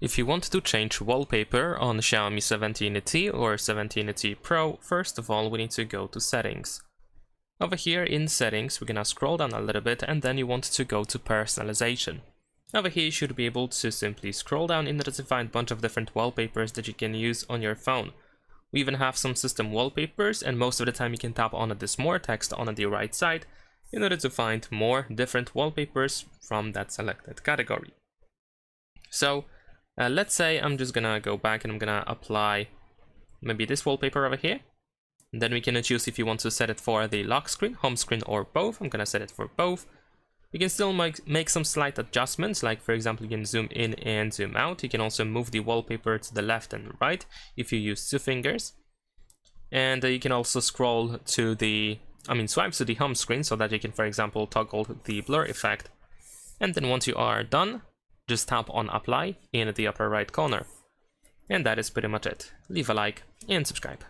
If you want to change wallpaper on Xiaomi 17T or 17T Pro, first of all we need to go to settings. Over here in settings we're gonna scroll down a little bit and then you want to go to personalization. Over here you should be able to simply scroll down in order to find a bunch of different wallpapers that you can use on your phone. We even have some system wallpapers, and most of the time you can tap on this more text on the right side in order to find more different wallpapers from that selected category. So let's say I'm just gonna go back and I'm gonna apply maybe this wallpaper over here. And then we can choose if you want to set it for the lock screen, home screen, or both. I'm gonna set it for both. You can still make some slight adjustments, like for example you can zoom in and zoom out. You can also move the wallpaper to the left and right if you use 2 fingers. And you can also scroll to the, swipe to the home screen so that you can, for example, toggle the blur effect. And then once you are done, just tap on apply in the upper right corner. And that is pretty much it. Leave a like and subscribe.